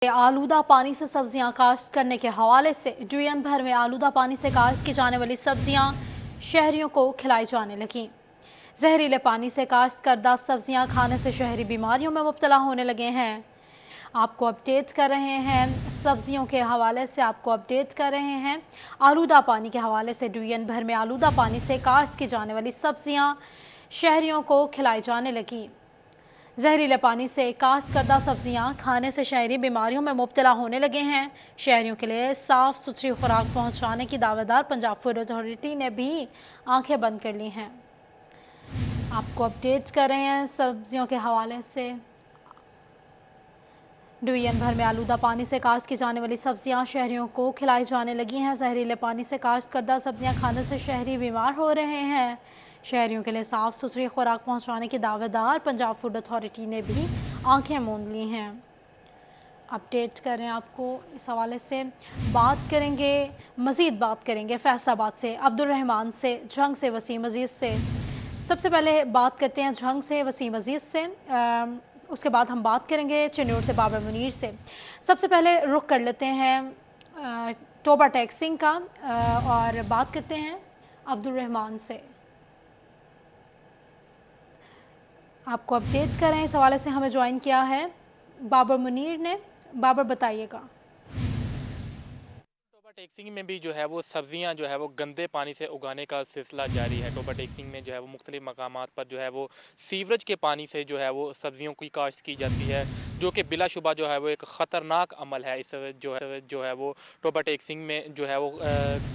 आलूदा पानी से सब्जियां काश्त करने के हवाले से डीएन भर में आलूदा पानी से काश्त की जाने वाली सब्जियां शहरियों को खिलाई जाने लगी। जहरीले पानी से काश्त करदा सब्जियां खाने से शहरी बीमारियों में मुब्तला होने लगे हैं। आपको अपडेट कर रहे हैं सब्जियों के हवाले से, आलूदा पानी के हवाले से डीएन भर में आलूदा पानी से काश्त की जाने वाली सब्जियां शहरियों को खिलाई जाने लगी। जहरीले पानी से काश्त करदा सब्जियां खाने से शहरी बीमारियों में मुब्तला होने लगे हैं। शहरियों के लिए साफ सुथरी खुराक पहुंचाने की दावेदार पंजाब फूड अथॉरिटी ने भी आंखें बंद कर ली हैं। आपको अपडेट कर रहे हैं सब्जियों के हवाले से। डीएन भर में आलूदा पानी से काश्त की जाने वाली सब्जियां शहरियों को खिलाई जाने लगी हैं। जहरीले पानी से काश्त करदा सब्जियां खाने से शहरी बीमार हो रहे हैं। शहरियों के लिए साफ सुथरी खुराक पहुंचाने की दावेदार पंजाब फूड अथॉरिटी ने भी आंखें मूंद ली हैं। अपडेट कर रहे हैं आपको इस हवाले से। मजीद बात करेंगे फैसलाबाद से अब्दुल रहमान से, झंग से वसीम अजीज से। सबसे पहले बात करते हैं झंग से वसीम अजीज से, उसके बाद हम बात करेंगे चिन्नौर से बाबर मुनीर से। सबसे पहले रुख कर लेते हैं टोबा टैक्सिंग का और बात करते हैं अब्दुल रहमान से। आपको अपडेट कर रहे हैं, इस हवाले से हमें ज्वाइन किया है बाबर मुनीर ने। बाबर बताइएगा। टोबा टेक्सिंग में भी जो है वो सब्जियां जो है वो गंदे पानी से उगाने का सिलसिला जारी है। टोबा टेक्सिंग में जो है वो मुख्तलिफ मकामात पर जो है वो सीवरेज के पानी से जो है वो सब्जियों की काश्त की जाती है, जो कि बिलाशुबा जो है वो एक ख़तरनाक अमल है। इस जो है वो टोबा टेक्सिंग में जो है वो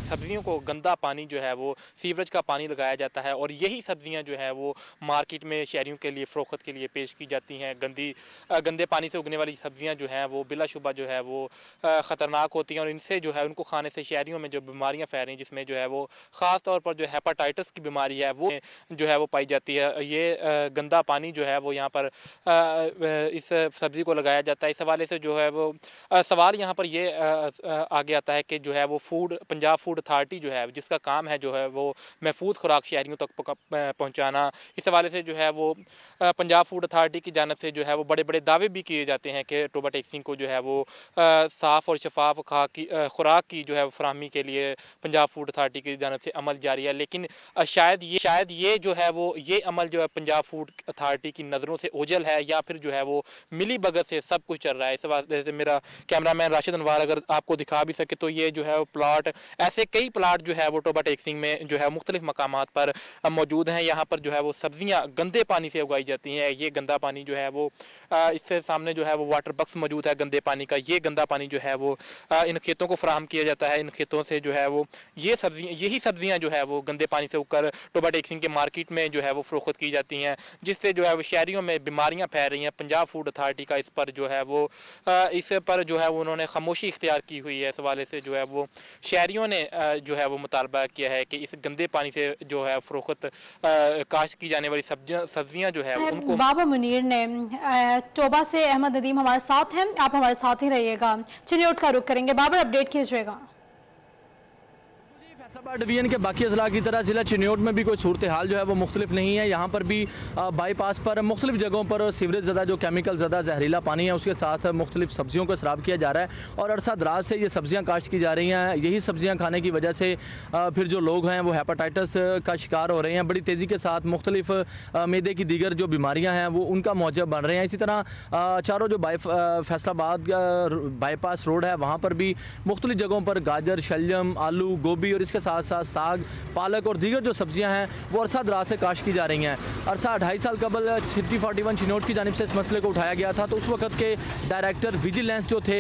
सब्जियों को गंदा पानी जो है वो सीवरेज का पानी लगाया जाता है और यही सब्जियां जो है वो मार्केट में शहरियों के लिए फ़रोख्त के लिए पेश की जाती हैं। गंदे पानी से उगने वाली सब्जियां जो हैं वो बिलाशुबा जो है वो ख़तरनाक होती हैं और इनसे जो है उनको खाने से शहरियों में जो बीमारियां फैल रही हैं, जिसमें जो है वो ख़ास तौर पर जो हेपाटाइटिस की बीमारी है वो जो है वो पाई जाती है। ये गंदा पानी जो है वो यहाँ पर इस सब्जी को लगाया जाता है। इस हवाले से जो है वो सवाल यहाँ पर ये आगे आता है कि जो है वो पंजाब फूड अथॉरिटी जो है जिसका काम है जो है वो महफूज खुराक शहरियों तक पहुँचाना, इस हवाले से जो है वो पंजाब फूड अथॉरिटी की जानिब से जो है वो बड़े बड़े दावे भी किए जाते हैं कि टोबा टेक्सिंग को जो है वो साफ़ और शफाफ खुराक की जो है फराहमी के लिए पंजाब फूड अथॉरिटी की जानिब से अमल जारी है। लेकिन शायद ये जो है वो ये अमल जो है पंजाब फूड अथॉरिटी की नज़रों से ओझल है या फिर जो है वो मिली भगत से सब कुछ चल रहा है। इस वजह से मेरा कैमरामैन राशिद अनवार अगर आपको दिखा भी सके तो ये जो है वो प्लाट, ऐसे कई प्लाट जो है वो टोबा टेक्सिंग में जो है मुख्तलिफ मकामात पर मौजूद हैं। यहाँ पर जो है वो सब्जियाँ गंदे पानी से उगाई जाती हैं। ये गंदा पानी जो है वो इससे सामने जो है वो वाटर बक्स मौजूद है गंदे पानी का। ये गंदा पानी जो है वो इन खेतों को फराहम किया जाता है। इन खेतों से जो है वो यही सब्जियां जो है वो गंदे पानी से उगकर टोबा टेक्सिंग के मार्केट में जो है वो फरोख्त की जाती हैं, जिससे जो है वो शहरियों में बीमारियां फैल रही हैं। पंजाब फूड अथॉरिटी का इस पर जो है वो इस पर जो है वो उन्होंने खामोशी इख्तियार की हुई है। इस हवाले से जो है वो शहरियों ने जो है वो मुतालबा किया है कि इस गंदे पानी से जो है फरोख्त काश्त की जाने वाली सब्जियां जो है उनको। बाबर मुनीर ने टोबा से अहमद नदीम हमारे साथ हैं, आप हमारे साथ ही रहिएगा। चिन्नौर का रुख करेंगे। बाबर अपडेट कीजिएगा। फैसलाबाद डिवीजन के बाकी अजला की तरह जिला चिन्नौर में भी कोई सूरत हाल जो है वो मुख्तलिफ नहीं है। यहाँ पर भी बाईपास पर मुख्तलिफ जगहों पर सीवरेज ज़्यादा जो केमिकल ज़्यादा जहरीला पानी है उसके साथ मुख्तलिफ सब्जियों को शराब किया जा रहा है और अरसा दराज से ये सब्जियाँ काश्त की जा रही हैं। यही सब्जियाँ खाने की वजह से फिर जो लोग हैं वो हेपाटाइटिस का शिकार हो रहे हैं। बड़ी तेज़ी के साथ मुख्तलिफ मैदे की दीगर जो बीमारियाँ हैं वो उनका मौजब बन रहे हैं। इसी तरह चारों जो फैसलाबाद बाईपास रोड है वहाँ पर भी मुख्तलिफ जगहों पर गाजर, शलजम, आलू, गोभी और इसके साथ साथ साग, पालक और दीगर जो सब्जियां हैं वो अरसा दराज से काश्त की जा रही हैं। अरसा 2.5 साल कबल सिटी 41 चिन्नौर की जानिब से इस मसले को उठाया गया था, तो उस वक्त के डायरेक्टर विजिलेंस जो थे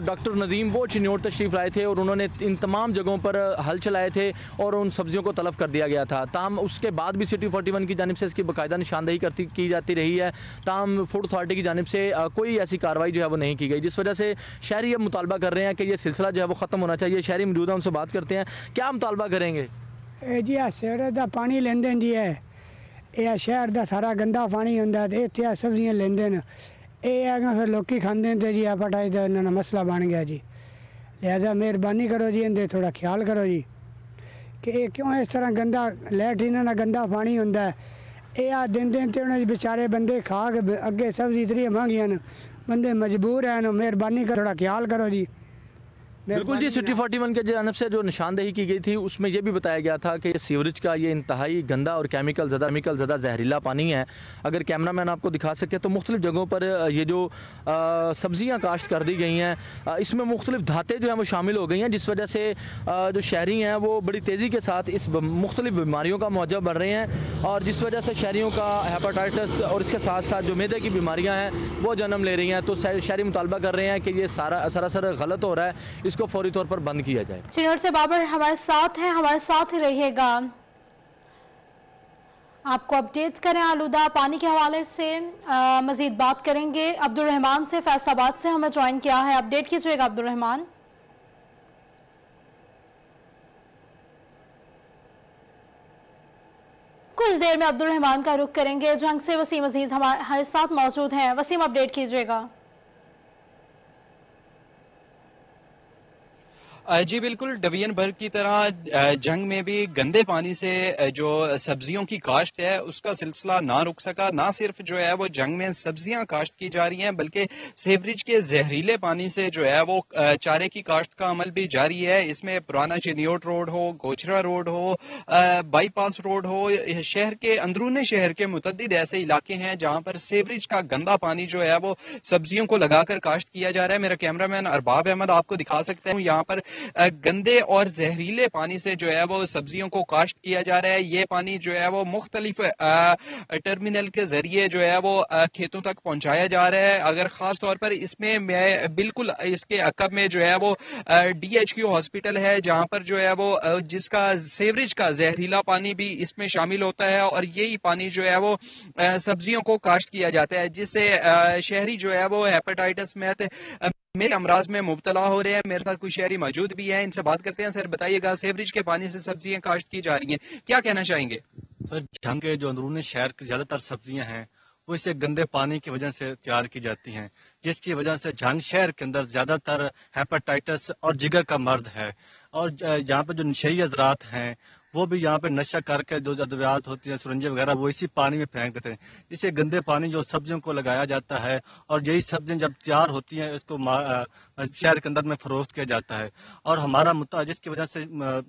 डॉक्टर नदीम वो चिन्नौर तशरीफ लाए थे और उन्होंने इन तमाम जगहों पर हल चलाए थे और उन सब्जियों को तलब कर दिया गया था। ताम उसके बाद भी सिटी 41 की जानिब से इसकी बाकायदा निशानदेही की जाती रही है। ताम फूड अथॉरिटी की जानिब से कोई ऐसी कार्रवाई जो है वो नहीं की गई, जिस वजह से शहरी अब मुतालबा कर रहे हैं कि ये सिलसिला जो है वो ख़त्म होना चाहिए। शहरी मौजूद है, उनसे बात करते हैं, क्या मुतालबा करेंगे? जी शहर का पानी लेंदे जी है, यह शहर का सारा गंदा पानी होंगे तो इतने सब्जियां लेंदे ये फिर लोग खाते तो जी हेपाटाइटिस का इन्होंने मसला बन गया जी। लिहाजा मेहरबानी करो जी, इनके थोड़ा ख्याल करो जी कि ये क्यों इस तरह गंदा लैटरीन का गंदा पानी होंगे। ये दिन दिन तो उन्हें बेचारे बंदे खा के अगे सब्जी इतनी महंगियां बंदे मजबूर हैं, मेहरबानी कर थोड़ा ख्याल करो जी। बिल्कुल जी, सिटी 41 के जानब से जो निशानदेही की गई थी उसमें यह भी बताया गया था कि सीवरेज का ये इंतहाई गंदा और केमिकल ज़्यादा जहरीला पानी है। अगर कैमरामैन आपको दिखा सके तो मुख्तलिफ जगहों पर ये जो सब्जियां काश्त कर दी गई हैं, इसमें मुख्तलिफ धातें जो हैं वो शामिल हो गई हैं, जिस वजह से जो शहरी हैं वो बड़ी तेज़ी के साथ इस मुख्तलिफ बीमारियों का मौजब बन रहे हैं, और जिस वजह से शहरियों का हेपेटाइटिस और इसके साथ साथ जो मैदे की बीमारियाँ हैं वो जन्म ले रही हैं। तो शहरी मुतालबा कर रहे हैं कि ये सारा सरासर गलत हो रहा है, इसको फौरी तौर पर बंद किया जाए। चिन्नौर से बाबर हमारे साथ हैं, हमारे साथ ही रहिएगा, आपको अपडेट्स करें आलूदा पानी के हवाले से। मजीद बात करेंगे। अब्दुल रहमान से फैसलाबाद से हमें ज्वाइन किया है, अपडेट कीजिएगा अब्दुल रहमान। कुछ देर में अब्दुल रहमान का रुख करेंगे। जंग से वसीम अजीज हमारे साथ मौजूद हैं। वसीम, अपडेट कीजिएगा। जी बिल्कुल, डिवीजन भर की तरह जंग में भी गंदे पानी से जो सब्जियों की काश्त है उसका सिलसिला ना रुक सका। ना सिर्फ जो है वो जंग में सब्जियां काश्त की जा रही हैं, बल्कि सीवरेज के जहरीले पानी से जो है वो चारे की काश्त का अमल भी जारी है। इसमें पुराना चिन्योट रोड हो, गोचरा रोड हो, बाईपास रोड हो, शहर के अंदरूनी शहर के मुतद्दिद ऐसे इलाके हैं जहां पर सीवरेज का गंदा पानी जो है वो सब्जियों को लगाकर काश्त किया जा रहा है। मेरा कैमरामैन अरबाब अहमद आपको दिखा सकते हैं, यहाँ पर गंदे और जहरीले पानी से जो है वो सब्जियों को काश्त किया जा रहा है। ये पानी जो है वो मुख्तलिफ टर्मिनल के जरिए जो है वो खेतों तक पहुंचाया जा रहा है। अगर खास तौर पर इसमें मैं बिल्कुल इसके अकब में जो है वो DHQ हॉस्पिटल है, जहां पर जो है वो जिसका सीवरेज का जहरीला पानी भी इसमें शामिल होता है, और यही पानी जो है वो सब्जियों को काश्त किया जाता है, जिससे शहरी जो है वो हेपेटाइटिस मेरे अमराज में मुब्तला हो रहे हैं। मेरे साथ कुछ शहरी मौजूद भी हैं, इनसे बात करते हैं। सर बताइएगा, सीवरेज के पानी से सब्जियां काश्त की जा रही हैं, क्या कहना चाहेंगे? सर, जंग के जो अंदरूनी शहर की ज्यादातर सब्जियां हैं वो इसे गंदे पानी की वजह से तैयार की जाती हैं, जिसकी वजह से जंग शहर के अंदर ज्यादातर हेपेटाइटिस और जिगर का मर्ज है। और यहाँ पर जो नशेई हजरात हैं वो भी यहाँ पे नशा करके जो अद्वियात होती हैं, सुरंजे वगैरह, वो इसी पानी में फेंक देते हैं। इसे गंदे पानी जो सब्जियों को लगाया जाता है, और यही सब्जियां जब तैयार होती हैं इसको शहर के अंदर में फरोख्त किया जाता है, और हमारा जिसकी वजह से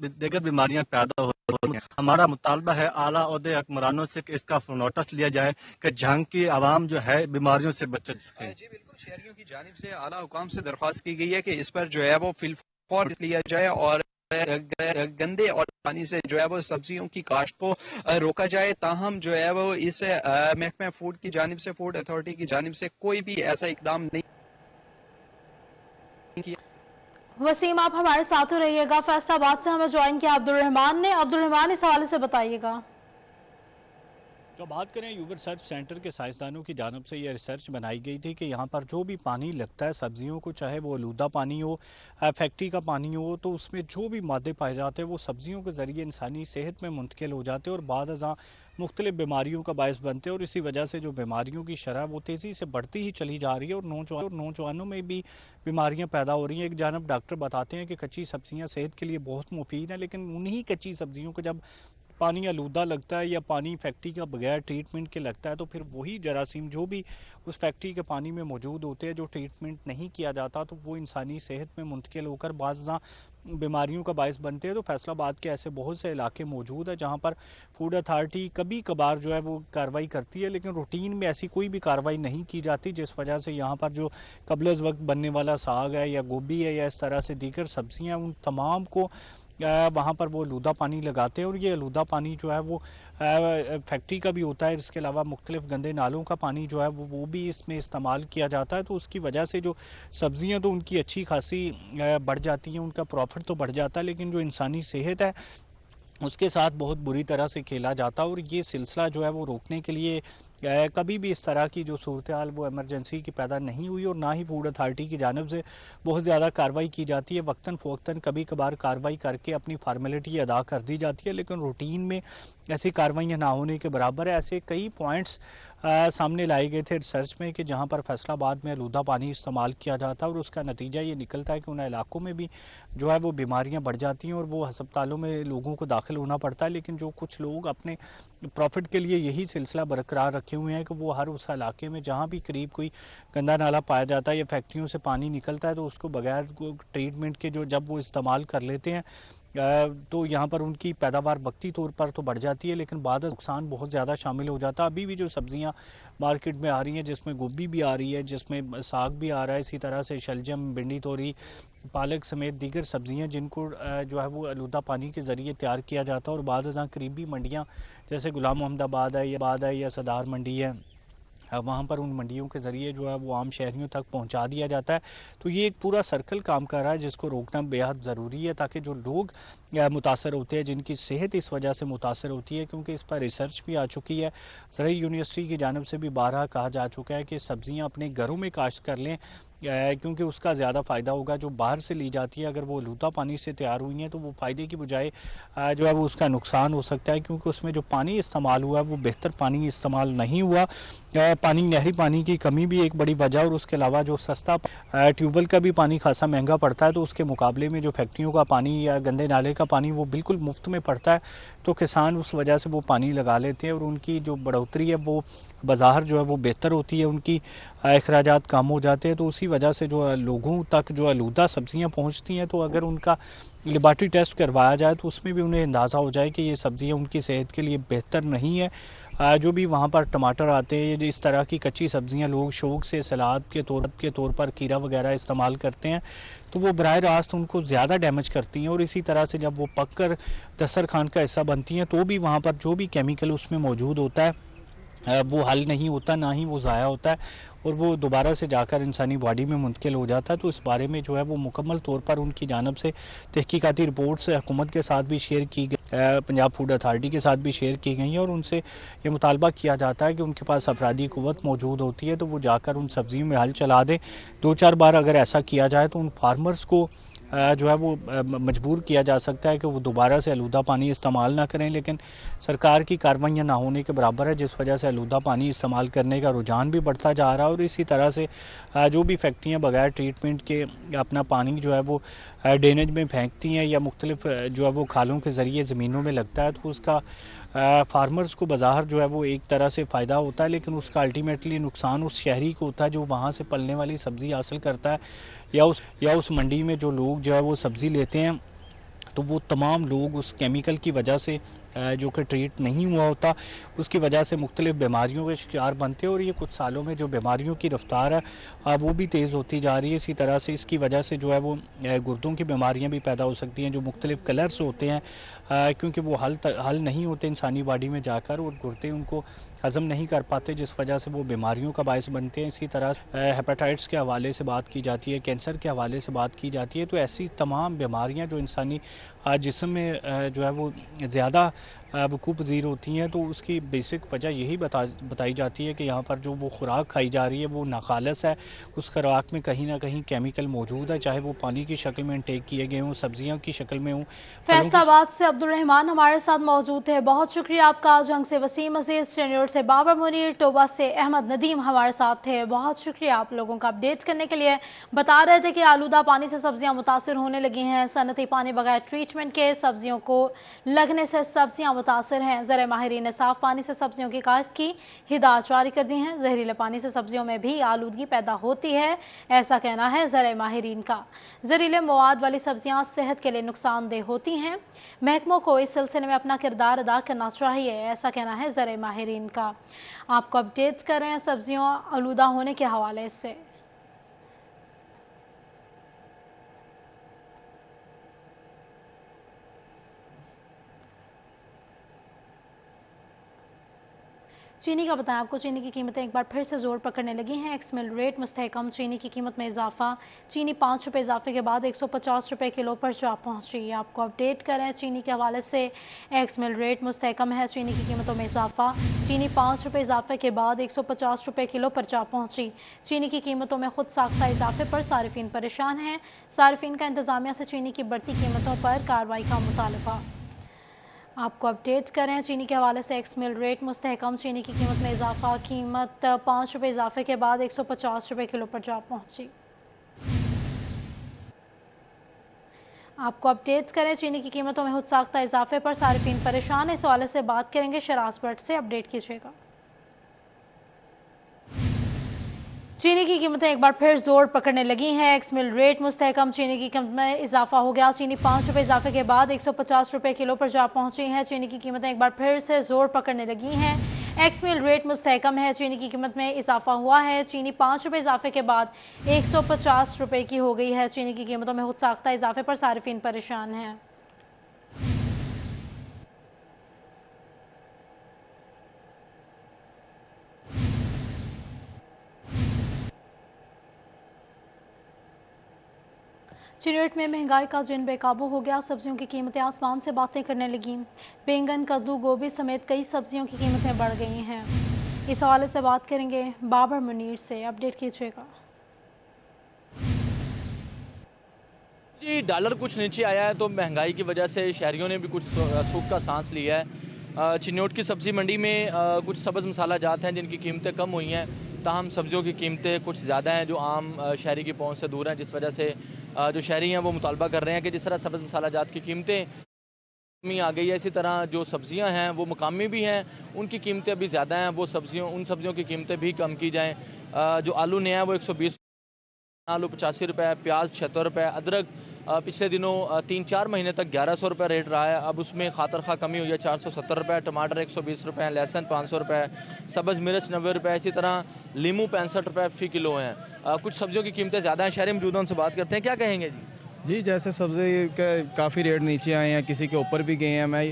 दीगर बीमारियां पैदा होती हैं। हमारा मुतालबा है आला ओहदे हुक्मरानों से कि इसका नोटिस लिया जाए कि जंग की आवाम जो है बीमारियों से बच सके। जी बिल्कुल, शहरियों की जानिब से आला हुकाम से दरख्वास्त की गई है कि इस पर जो है वो फिलफौर लिया जाए और गंदे और पानी से जो है वो सब्जियों की काश्त को रोका जाए। ताहम जो है वो इस महकमा फूड की जानिब से, फूड अथॉरिटी की जानिब से कोई भी ऐसा इकदाम नहीं किया। वसीम, आप हमारे साथ रहिएगा। फैसलाबाद से हमें ज्वाइन किया अब्दुल रहमान ने। अब्दुल रहमान, इस हवाले से बताइएगा। तो बात करें, यूबर रिसर्च सेंटर के साइंसदानों की जानब से यह रिसर्च बनाई गई थी कि यहाँ पर जो भी पानी लगता है सब्जियों को, चाहे वो आलूदा पानी हो, फैक्ट्री का पानी हो, तो उसमें जो भी मादे पाए जाते हैं वो सब्जियों के ज़रिए इंसानी सेहत में मुंतकिल हो जाते हैं और बाद अज़ां मुख्तलिफ बीमारियों का बायस बनते हैं। और इसी वजह से जो बीमारियों की शरह वो तेज़ी से बढ़ती ही चली जा रही है और नौजवानों में भी बीमारियां पैदा हो रही हैं। एक जानब डॉक्टर बताते हैं कि कच्ची सब्जियां सेहत के लिए बहुत मुफीद हैं, लेकिन उन्हीं कच्ची सब्जियों को जब पानी आलूदा लगता है या पानी फैक्ट्री का बगैर ट्रीटमेंट के लगता है, तो फिर वही जरासीम जो भी उस फैक्ट्री के पानी में मौजूद होते हैं, जो ट्रीटमेंट नहीं किया जाता, तो वो इंसानी सेहत में मुंतकिल होकर बाज़ बीमारियों का बायस बनते हैं। तो फैसलाबाद के ऐसे बहुत से इलाके मौजूद है जहाँ पर फूड अथॉरिटी कभी कभार जो है वो कार्रवाई करती है, लेकिन रूटीन में ऐसी कोई भी कार्रवाई नहीं की जाती, जिस वजह से यहाँ पर जो कबल वक्त बनने वाला साग है या गोभी है या इस तरह से दीगर सब्जियाँ, उन तमाम को वहाँ पर वो आलूदा पानी लगाते हैं। और ये आलूदा पानी जो है वो फैक्ट्री का भी होता है, इसके अलावा मुख्तलिफ गंदे नालों का पानी जो है वो भी इसमें इस्तेमाल किया जाता है। तो उसकी वजह से जो सब्जियां तो उनकी अच्छी खासी बढ़ जाती हैं, उनका प्रॉफिट तो बढ़ जाता है, लेकिन जो इंसानी सेहत है उसके साथ बहुत बुरी तरह से खेला जाता है। और ये सिलसिला जो है वो रोकने के लिए कभी भी इस तरह की जो सूरत हाल वो इमरजेंसी की पैदा नहीं हुई और ना ही फूड अथॉरिटी की जानिब से बहुत ज़्यादा कार्रवाई की जाती है। वक्तन फ़वक्तन कभी कभार कार्रवाई करके अपनी फार्मेलिटी अदा कर दी जाती है, लेकिन रूटीन में ऐसी कार्रवाइयाँ ना होने के बराबर है। ऐसे कई पॉइंट्स सामने लाए गए थे रिसर्च में कि जहां पर फैसलाबाद में आलूदा पानी इस्तेमाल किया जाता है और उसका नतीजा ये निकलता है कि उन इलाकों में भी जो है वो बीमारियां बढ़ जाती हैं और वो अस्पतालों में लोगों को दाखिल होना पड़ता है। लेकिन जो कुछ लोग अपने प्रॉफिट के लिए यही सिलसिला बरकरार रखे हुए हैं कि वो हर उस इलाके में जहाँ भी करीब कोई गंदा नाला पाया जाता है या फैक्ट्रियों से पानी निकलता है तो उसको बगैर ट्रीटमेंट के जो जब वो इस्तेमाल कर लेते हैं तो यहाँ पर उनकी पैदावार वक्ती तौर पर तो बढ़ जाती है लेकिन बाद नुकसान बहुत ज़्यादा शामिल हो जाता है। अभी भी जो सब्जियाँ मार्केट में आ रही हैं जिसमें गोभी भी आ रही है, जिसमें साग भी आ रहा है, इसी तरह से शलजम, भिंडी, तोरी, पालक समेत दीगर सब्जियां जिनको जो है वो आलूदा पानी के ज़रिए तैयार किया जाता है और बाद करीबी मंडियाँ जैसे गुलाम मोहम्मदाबाद है या सदार मंडी है, वहाँ पर उन मंडियों के ज़रिए जो है वो आम शहरियों तक पहुँचा दिया जाता है। तो ये एक पूरा सर्कल काम कर रहा है जिसको रोकना बेहद ज़रूरी है ताकि जो लोग मुतासर होते हैं, जिनकी सेहत इस वजह से मुतासर होती है, क्योंकि इस पर रिसर्च भी आ चुकी है। ज़राई यूनिवर्सिटी की जानिब से भी बारहा कहा जा चुका है कि सब्जियाँ अपने घरों में काश्त कर लें क्योंकि उसका ज़्यादा फ़ायदा होगा। जो बाहर से ली जाती है अगर वो आलूदा पानी से तैयार हुई हैं तो वो फ़ायदे की बजाय जो है वो उसका नुकसान हो सकता है, क्योंकि उसमें जो पानी इस्तेमाल हुआ है वो बेहतर पानी इस्तेमाल नहीं हुआ। पानी, नहरी पानी की कमी भी एक बड़ी वजह और उसके अलावा जो सस्ता ट्यूबवेल का भी पानी खासा महंगा पड़ता है तो उसके मुकाबले में जो फैक्ट्रियों का पानी या गंदे नाले का पानी वो बिल्कुल मुफ्त में पड़ता है। तो किसान उस वजह से वो पानी लगा लेते हैं और उनकी जो बढ़ोतरी है वो बाज़ार जो है वो बेहतर होती है, उनकी अखराजात कम हो जाते हैं। तो उसी वजह से जो लोगों तक जो आलूदा सब्जियां पहुंचती हैं तो अगर उनका लेबॉरेटरी टेस्ट करवाया जाए तो उसमें भी उन्हें अंदाज़ा हो जाए कि ये सब्जियां उनकी सेहत के लिए बेहतर नहीं है। जो भी वहाँ पर टमाटर आते हैं, इस तरह की कच्ची सब्जियां लोग शौक से सलाद के तौर पर खीरा वगैरह इस्तेमाल करते हैं तो वो बराह रास्त उनको ज़्यादा डैमेज करती हैं और इसी तरह से जब वो पक कर दस्तरखान का हिस्सा बनती हैं तो भी वहाँ पर जो भी केमिकल उसमें मौजूद होता है वो हल नहीं होता, ना ही वो ज़ाया होता है और वो दोबारा से जाकर इंसानी बॉडी में मुंतकिल हो जाता है। तो इस बारे में जो है वो मुकम्मल तौर पर उनकी जानिब से तहकीकाती रिपोर्ट्स हुकूमत के साथ भी शेयर की गई, पंजाब फूड अथॉरिटी के साथ भी शेयर की गई हैं और उनसे ये मुतालबा किया जाता है कि उनके पास अफरादी कुव्वत मौजूद होती है तो वो जाकर उन सब्जियों में हल चला दें। 2-4 बार अगर ऐसा किया जाए तो उन फार्मर्स को जो है वो मजबूर किया जा सकता है कि वो दोबारा से आलूदा पानी इस्तेमाल ना करें। लेकिन सरकार की कार्रवाइयाँ ना होने के बराबर है जिस वजह से आलूदा पानी इस्तेमाल करने का रुझान भी बढ़ता जा रहा है और इसी तरह से जो भी फैक्ट्रियाँ बगैर ट्रीटमेंट के अपना पानी जो है वो ड्रेनेज में फेंकती हैं या मुख्तलिफ जो है वो खालों के ज़रिए ज़मीनों में लगता है तो उसका फार्मर्स को बाज़ार जो है वो एक तरह से फ़ायदा होता है लेकिन उसका अल्टीमेटली नुकसान उस शहरी को होता है जो वहाँ से पलने वाली सब्ज़ी हासिल करता है या उस मंडी में जो लोग जो है वो सब्ज़ी लेते हैं तो वो तमाम लोग उस केमिकल की वजह से जो कि ट्रीट नहीं हुआ होता उसकी वजह से मुख्तलिफ बीमारियों के शिकार बनते हैं और ये कुछ सालों में जो बीमारियों की रफ्तार है वो भी तेज़ होती जा रही है। इसी तरह से इसकी वजह से जो है वो गुर्दों की बीमारियां भी पैदा हो सकती हैं जो मुख्तलिफ कलर्स होते हैं क्योंकि वो हल नहीं होते इंसानी बॉडी में जाकर और गुर्दे उनको हज़म नहीं कर पाते जिस वजह से वो बीमारियों का बायस बनते हैं। इसी तरह हेपेटाइटिस के हवाले से बात की जाती है, कैंसर के हवाले से बात की जाती है। तो ऐसी तमाम बीमारियां जो इंसानी जिस्म में जो है वो ज़्यादा वकूफ़ पज़ीर होती हैं तो उसकी बेसिक वजह यही बताई जाती है कि यहाँ पर जो वो खुराक खाई जा रही है वो नाखालस है, उस खुराक में कहीं ना कहीं केमिकल मौजूद है, चाहे वो पानी की शक्ल में इंटेक किए गए हों, सब्जियों की शक्ल में हों। फैसलाबाद से अब्दुल रहमान हमारे साथ मौजूद है, बहुत शुक्रिया आपका। जंग से वसीम अजीज, चेन्नई से बाबर मुनीर, टोबा से अहमद नदीम हमारे साथ थे। बहुत शुक्रिया आप लोगों का अपडेट करने के लिए। बता रहे थे कि आलूदा पानी से सब्जियां मुतासर होने लगी हैं, सनती पानी बगैर ट्रीटमेंट के सब्जियों को लगने से सब्जियां मुतासर हैं। ज़रा माहिरीन ने साफ पानी से सब्जियों की काश्त की हिदायत जारी कर दी हैं। जहरीले पानी से सब्जियों में भी आलूदगी पैदा होती है, ऐसा कहना है ज़रा माहिरीन का। जहरीले मवाद वाली सब्जियां सेहत के लिए नुकसानदेह होती हैं, महकमों को इस सिलसिले में अपना किरदार अदा करना चाहिए, ऐसा कहना है ज़रा माहिरीन का। आपको अपडेट कर रहे हैं सब्जियों आलूदा होने के हवाले से। चीनी का बताएं आपको, चीनी की कीमतें एक बार फिर से जोर पकड़ने लगी हैं। एक्स मिल रेट मुस्तहकम चीनी की कीमत में इजाफा, चीनी 5 रुपये इजाफे के बाद 150 रुपये किलो पर जा पहुंची। आपको अपडेट करें चीनी के हवाले से, एक्स मिल रेट मुस्तहकम है, चीनी की कीमतों में इजाफा, चीनी 5 रुपये इजाफे के बाद 150 रुपये किलो पर जा पहुंची। चीनी की कीमतों में खुद साख्ता इजाफे पर सारिफीन परेशान हैं। सारिफीन का इंतजामिया से चीनी की बढ़ती कीमतों पर कार्रवाई का मुतालबा। आपको अपडेट करें, चीनी के हवाले से एक्स मिल रेट मुस्तहकम चीनी की कीमत में इजाफा, कीमत 5 रुपये इजाफे के बाद 150 रुपये किलो पर जा पहुंची। आपको अपडेट करें, चीनी की कीमतों में खुद साख्ता इजाफे पर सारिफीन परेशान है। इस हवाले से बात करेंगे शराज बट से, अपडेट कीजिएगा। चीनी की कीमतें एक बार फिर जोर पकड़ने लगी हैं। एक्स मिल रेट मुस्तहकम चीनी की कीमत में इजाफा हो गया। चीनी 5 रुपये इजाफे के बाद 150 रुपये किलो पर जा पहुंची है। चीनी की कीमतें एक बार फिर से जोर पकड़ने लगी हैं। एक्स मिल रेट मुस्तहकम है, चीनी की कीमत में इजाफा हुआ है। चीनी 5 रुपये इजाफे के बाद 150 रुपये की हो गई है। चीनी की कीमतों में खुद साख्ता इजाफे पर सारिफीन परेशान हैं। चिन्योट में महंगाई का जिन बेकाबू हो गया, सब्जियों की कीमतें आसमान से बातें करने लगी। बैंगन, कद्दू, गोभी समेत कई सब्जियों की कीमतें बढ़ गई हैं। इस हवाले से बात करेंगे बाबर मुनीर से, अपडेट कीजिएगा। जी, डॉलर कुछ नीचे आया है तो महंगाई की वजह से शहरियों ने भी कुछ सूख का सांस लिया है। चिन्योट की सब्जी मंडी में कुछ सब्ज़ मसाला जात हैं जिनकी कीमतें कम हुई हैं, ताहम सब्जियों की कीमतें कुछ ज़्यादा हैं जो आम शहरी की पहुंच से दूर हैं, जिस वजह से जो शहरी हैं वो मुतालबा कर रहे हैं कि जिस तरह सब्ज़ मसाला जात की कीमतें कमी आ गई है, इसी तरह जो सब्जियां हैं वो मुकामी भी हैं, उनकी कीमतें अभी ज़्यादा हैं, वो उन सब्जियों की कीमतें भी कम की जाएँ। जो आलू नया है वो 120, आलू 85 रुपये, प्याज 76 रुपये, अदरक पिछले दिनों 3-4 महीने तक 1100 रुपये रेट रहा है, अब उसमें खातर खा कमी हुई है, 470 रुपये, टमाटर 120 रुपये, लहसुन 500 रुपये, सब्ज़ मिर्च 90 रुपये, इसी तरह लीमू 65 रुपये फ़ी किलो हैं। कुछ सब्जियों की कीमतें ज़्यादा हैं। शहरी मौजूद उनसे बात करते हैं, क्या कहेंगे जी? जी, जैसे सब्ज़ी के काफ़ी रेट नीचे आए हैं, किसी के ऊपर भी गए हैं। मैं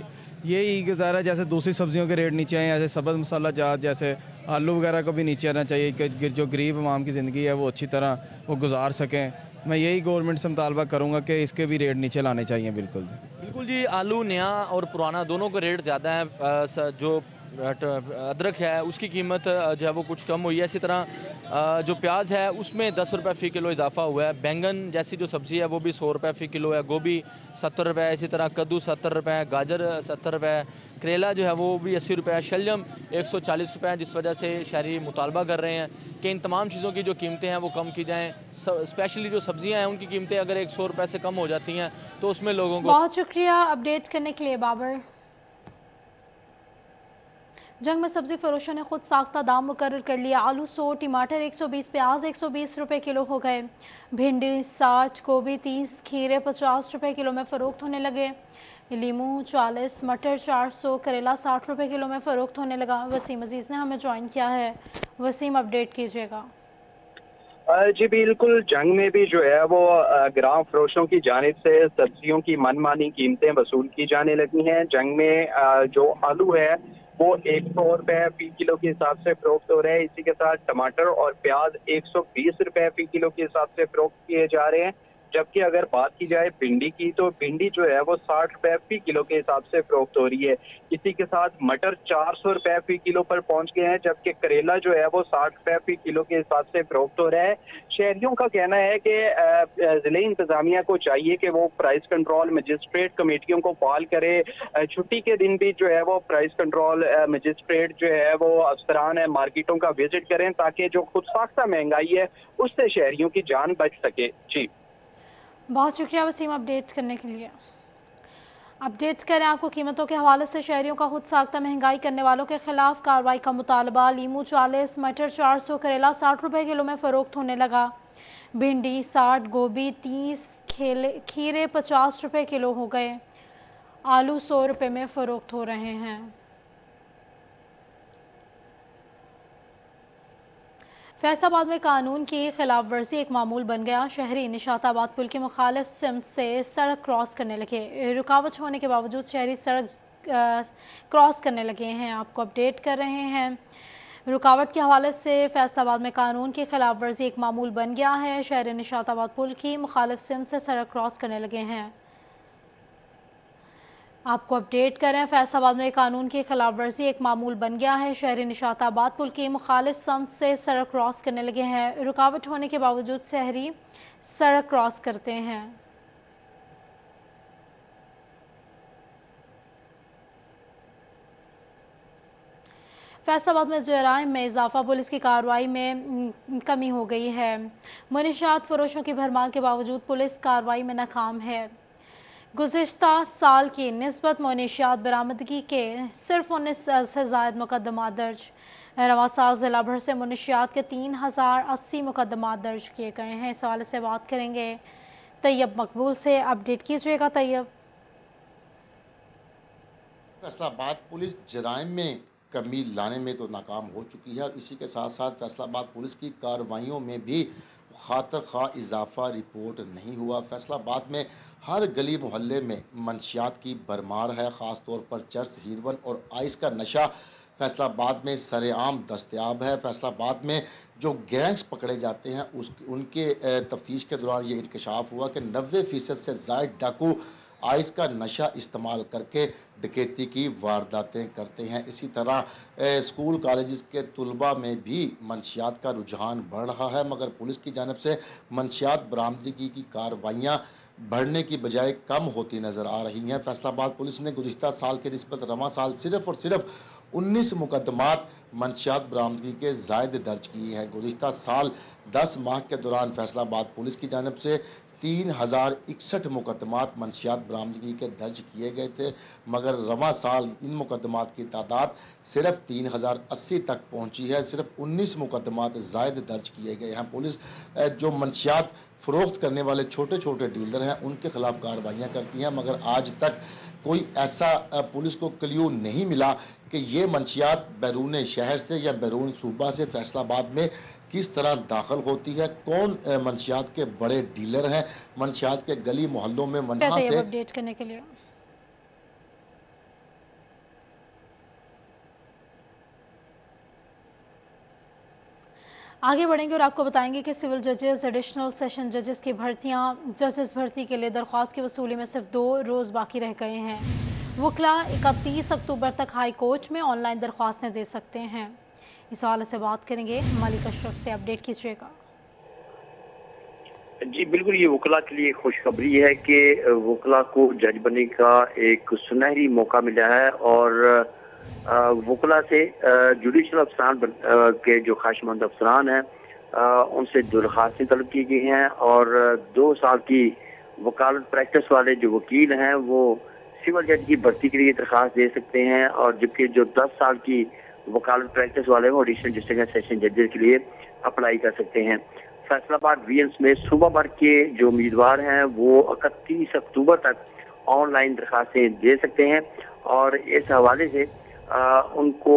यही गुजारा, जैसे दूसरी सब्जियों के रेट नीचे आए हैं, ऐसे सब्ज़ मसाला जात जैसे आलू वगैरह को भी नीचे आना चाहिए कि जो गरीब आवाम की ज़िंदगी है वो अच्छी तरह वो गुजार सकें। मैं यही गवर्नमेंट से मुतालबा करूँगा कि इसके भी रेट नीचे लाने चाहिए। बिल्कुल बिल्कुल जी, आलू नया और पुराना दोनों का रेट ज़्यादा है। जो अदरक है उसकी कीमत जो है वो कुछ कम हुई है, इसी तरह जो प्याज है उसमें 10 रुपये फ़ी किलो इजाफा हुआ है। बैंगन जैसी जो सब्ज़ी है वो भी 100 रुपये फ़ी किलो है, गोभी 70 रुपये, इसी तरह कद्दू 70 रुपये, गाजर 70 रुपये, करेला जो है वो भी 80 रुपये, शलजम 140 रुपये, जिस वजह से शहरी मुतालबा कर रहे हैं कि इन तमाम चीज़ों की जो कीमतें हैं वो कम की जाएँ। स्पेशली जो सब्जियां हैं उनकी कीमतें अगर 100 रुपये से कम हो जाती हैं तो उसमें लोगों को। बहुत शुक्रिया अपडेट करने के लिए बाबर। जंग में सब्जी फरोशों ने खुद साख्ता दाम मुकर्रर कर लिया। आलू 100, टमाटर 120, प्याज 120 रुपये किलो हो गए। भिंडी 60, गोभी 30, खीरे 50 रुपये किलो में फ़रोख्त होने लगे। लीमू 40, मटर 400, करेला 60 रुपये किलो में फ़रोख्त होने लगा। वसीम अजीज़ ने हमें ज्वाइन किया है। वसीम, अपडेट कीजिएगा। जी बिल्कुल, जंग में भी जो है वो ग्राम फरोशों की जानिब से सब्जियों की मनमानी कीमतें वसूल की जाने लगी हैं। जंग में जो आलू है वो 100 रुपये फ़ी किलो के हिसाब से फ़रोख्त हो रहे हैं। इसी के साथ टमाटर और प्याज 120 रुपये फ़ी किलो के हिसाब से फ़रोख्त किए जा रहे हैं। जबकि अगर बात की जाए भिंडी की, तो भिंडी जो है वो 60 रुपये फ़ी किलो के हिसाब से फ़रोख्त हो रही है। इसी के साथ मटर 400 रुपये फ़ी किलो पर पहुंच गए हैं, जबकि करेला जो है वो 60 रुपये फ़ी किलो के हिसाब से फ़रोख्त हो रहा है। शहरियों का कहना है कि ज़िले इंतजामिया को चाहिए कि वो प्राइस कंट्रोल मजिस्ट्रेट कमेटियों को बहाल करे। छुट्टी के दिन भी जो है वो प्राइस कंट्रोल मजिस्ट्रेट जो है वो अफसरान है मार्केटों का विजिट करें, ताकि जो खुद साख्ता महंगाई है उससे शहरियों की जान बच सके। जी बहुत शुक्रिया वसीम अपडेट करने के लिए। अपडेट करें आपको कीमतों के हवाले से। शहरियों का खुद साख्ता महंगाई करने वालों के खिलाफ कार्रवाई का मुतालबा। लीमू 40, मटर 400, करेला 60 रुपये किलो में फ़रोख्त होने लगा। भिंडी 60, गोभी 30, खीरे 50 रुपये किलो हो गए। आलू 100 रुपये में फ़रोख्त हो रहे हैं। फैसलाबाद में कानून की खिलाफ वर्जी एक मामूल बन गया। शहरी निशाताबाद पुल की मुखालिफ सिमत से सड़क क्रॉस करने लगे। रुकावट होने के बावजूद शहरी सड़क क्रॉस करने लगे हैं। आपको अपडेट कर रहे हैं। रुकावट के हवाले से फैसलाबाद में कानून की खिलाफ वर्जी एक मामूल बन गया है। शहरी निशाताबाद पुल की मुखालिफ सिमत से सड़क क्रॉस करने लगे हैं। आपको अपडेट करें, फैसलाबाद में कानून की खिलाफ वर्जी एक मामूल बन गया है। शहरी निशाताबाद पुल की मुखालिफ समत से सड़क क्रॉस करने लगे हैं। रुकावट होने के बावजूद शहरी सड़क क्रॉस करते हैं। फैसलाबाद में जराइम में इजाफा, पुलिस की कार्रवाई में कमी हो गई है। मुनशियात फरोशों की भरमार के बावजूद पुलिस कार्रवाई में नाकाम है। गुज़िश्ता साल की निस्बत मुनशियात बरामदगी के सिर्फ 19 से जायद मुकदमा दर्ज। रवा साल जिला भर से मुनशियात के 3080 मुकदमा दर्ज किए गए हैं। इस हवाले से बात करेंगे तैयब मकबूल से। अपडेट कीजिएगा तैयब। फैसलाबाद पुलिस जराइम में कमी लाने में तो नाकाम हो चुकी है और इसी के साथ साथ फैसलाबाद पुलिस की कार्रवाइयों में भी खातर खा इजाफा रिपोर्ट नहीं हुआ। फैसलाबाद में हर गली मोहल्ले में मंशियात की भरमार है। ख़ास तौर पर चर्स, हीरोइन और आइस का नशा फैसलाबाद में सरेआम दस्तयाब है। फैसलाबाद में जो गैंग्स पकड़े जाते हैं उनके तफ्तीश के दौरान ये इंकशाफ हुआ कि 90% से ज़ायद डाकू आइस का नशा इस्तेमाल करके डकैती की वारदातें करते हैं। इसी तरह स्कूल कॉलेजेस के तुलबा में भी मंशियात का रुझान बढ़ रहा है, मगर पुलिस की जानिब से मंशियात बरामदगी की कार्रवाइयाँ बढ़ने की बजाय कम होती नजर आ रही हैं। फैसलाबाद पुलिस ने गुज़िश्ता साल के निस्बत रवा साल सिर्फ और सिर्फ 19 मुकदमात मंशियात बरामदगी के जायद दर्ज किए हैं। गुज़िश्ता साल 10 माह के दौरान फैसलाबाद पुलिस की जानिब से 3061 मुकदमात मंशियात बरामदगी के दर्ज किए गए थे, मगर रवा साल इन मुकदमात की तादाद सिर्फ 3080 तक पहुंची है। सिर्फ 19 मुकदमात जायद दर्ज किए गए हैं। पुलिस जो मंशियात फरोख्त करने वाले छोटे छोटे डीलर हैं उनके खिलाफ कार्रवाइयां करती हैं, मगर आज तक कोई ऐसा पुलिस को क्ल्यू नहीं मिला कि ये मंशियात बैरून शहर से या बैरून सूबा से फैसलाबाद में किस तरह दाखिल होती है, कौन मंशियात के बड़े डीलर हैं, मंशियात के गली मोहल्लों में वहां से अपडेट करने के लिए। आगे बढ़ेंगे और आपको बताएंगे कि सिविल जजेस, एडिशनल सेशन जजेस की जजेस भर्ती के लिए दरख्वास्त की वसूली में सिर्फ 2 रोज बाकी रह गए हैं। वकला 31 अक्टूबर तक हाई कोर्ट में ऑनलाइन दरख्वास्तें दे सकते हैं। इस हवाले से बात करेंगे मलिक अशरफ से। अपडेट कीजिएगा। जी बिल्कुल, ये वकला के लिए खुशखबरी है कि वकला को जज बनने का एक सुनहरी मौका मिला है और वकला से जुडिशल अफसरान के जो ख्वाहिशमंद अफसरान हैं उनसे दरख्वास्तें तलब की गई हैं और 2 साल की वकालत प्रैक्टिस वाले जो वकील हैं वो सिविल जज की भर्ती के लिए दरख्वास्त दे सकते हैं और जबकि जो 10 साल की वकालत प्रैक्टिस वाले वो एडिशनल डिस्ट्रिक्ट सेशन जजेस के लिए अप्लाई कर सकते हैं। फैसलाबाद वीएम्स में सूबा भर के जो उम्मीदवार हैं वो 31 अक्टूबर तक ऑनलाइन दरख्वास्तें दे सकते हैं और इस हवाले से उनको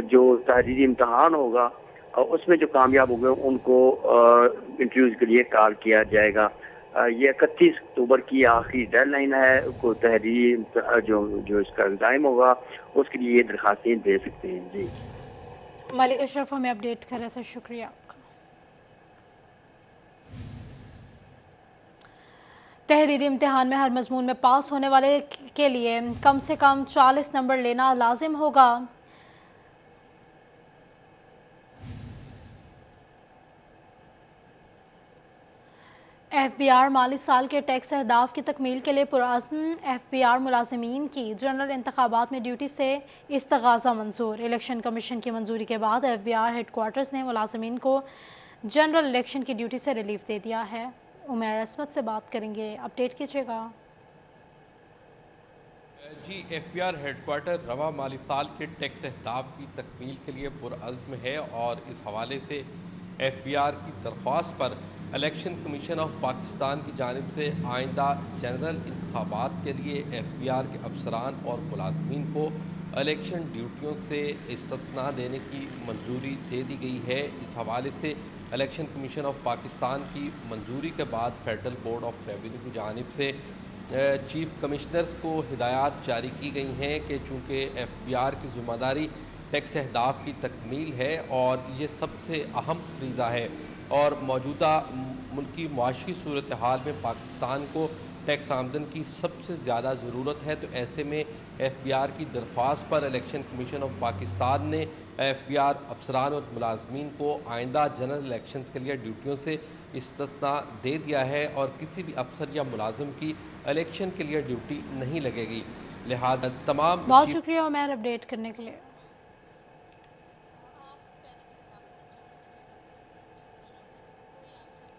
जो तहरीरी इम्तहान होगा उसमें जो कामयाब हो गए उनको इंटरव्यूज के लिए कॉल किया जाएगा। ये 31 अक्टूबर की आखिरी डेडलाइन है। को तहरीरी जो इसका टाइम होगा उसके लिए ये दरख्वास्तें दे सकते हैं। जी मलिक अशरफ हमें अपडेट कर रहे थे, शुक्रिया आपका। तहरीरी इम्तिहान में हर मजमून में पास होने वाले के लिए कम से कम 40 नंबर लेना लाजिम होगा। एफबीआर माली साल के टैक्स अहदाफ की तकमील के लिए पुराज़्म एफबीआर मुलाजिमीन की जनरल इंतखाबात में ड्यूटी से इस्तगाज़ा मंजूर। इलेक्शन कमीशन की मंजूरी के बाद एफबीआर हेडक्वार्टर्स ने मुलाजिमीन को जनरल इलेक्शन की ड्यूटी से रिलीफ दे दिया है। उमर असमत से बात करेंगे। अपडेट कीजिएगा। जी एफबीआर हेडक्वार्टर रवा माली साल के टैक्स अहदाफ की तकमील के लिए पुरअज़्म है और इस हवाले से एफबीआर की दरख्वास्त पर इलेक्शन कमीशन ऑफ पाकिस्तान की जानिब से आइंदा जनरल इंतखाबात के लिए एफबीआर के अफसरान और मुलाज़मीन को इलेक्शन ड्यूटियों से इस्तिस्ना देने की मंजूरी दे दी गई है। इस हवाले से इलेक्शन कमीशन ऑफ पाकिस्तान की मंजूरी के बाद फेडरल बोर्ड ऑफ रेवेन्यू की जानिब से चीफ कमिश्नर्स को हिदायत जारी की गई हैं कि चूँकि एफबीआर की ज़िम्मेदारी टैक्स अहदाफ की तकमील है और ये सबसे अहम फरीज़ा है और मौजूदा मुल्की मुआशी सूरत हाल में पाकिस्तान को टैक्स आमदन की सबसे ज़्यादा ज़रूरत है, तो ऐसे में एफबीआर की दरख्वास्त पर इलेक्शन कमीशन ऑफ पाकिस्तान ने एफबीआर अफसरान और मुलाजमीन को आइंदा जनरल इलेक्शंस के लिए ड्यूटियों से इस्तिस्ना दे दिया है और किसी भी अफसर या मुलाजिम की इलेक्शन के लिए ड्यूटी नहीं लगेगी। लिहाजा तमाम बहुत शुक्रिया उमर अपडेट करने के लिए।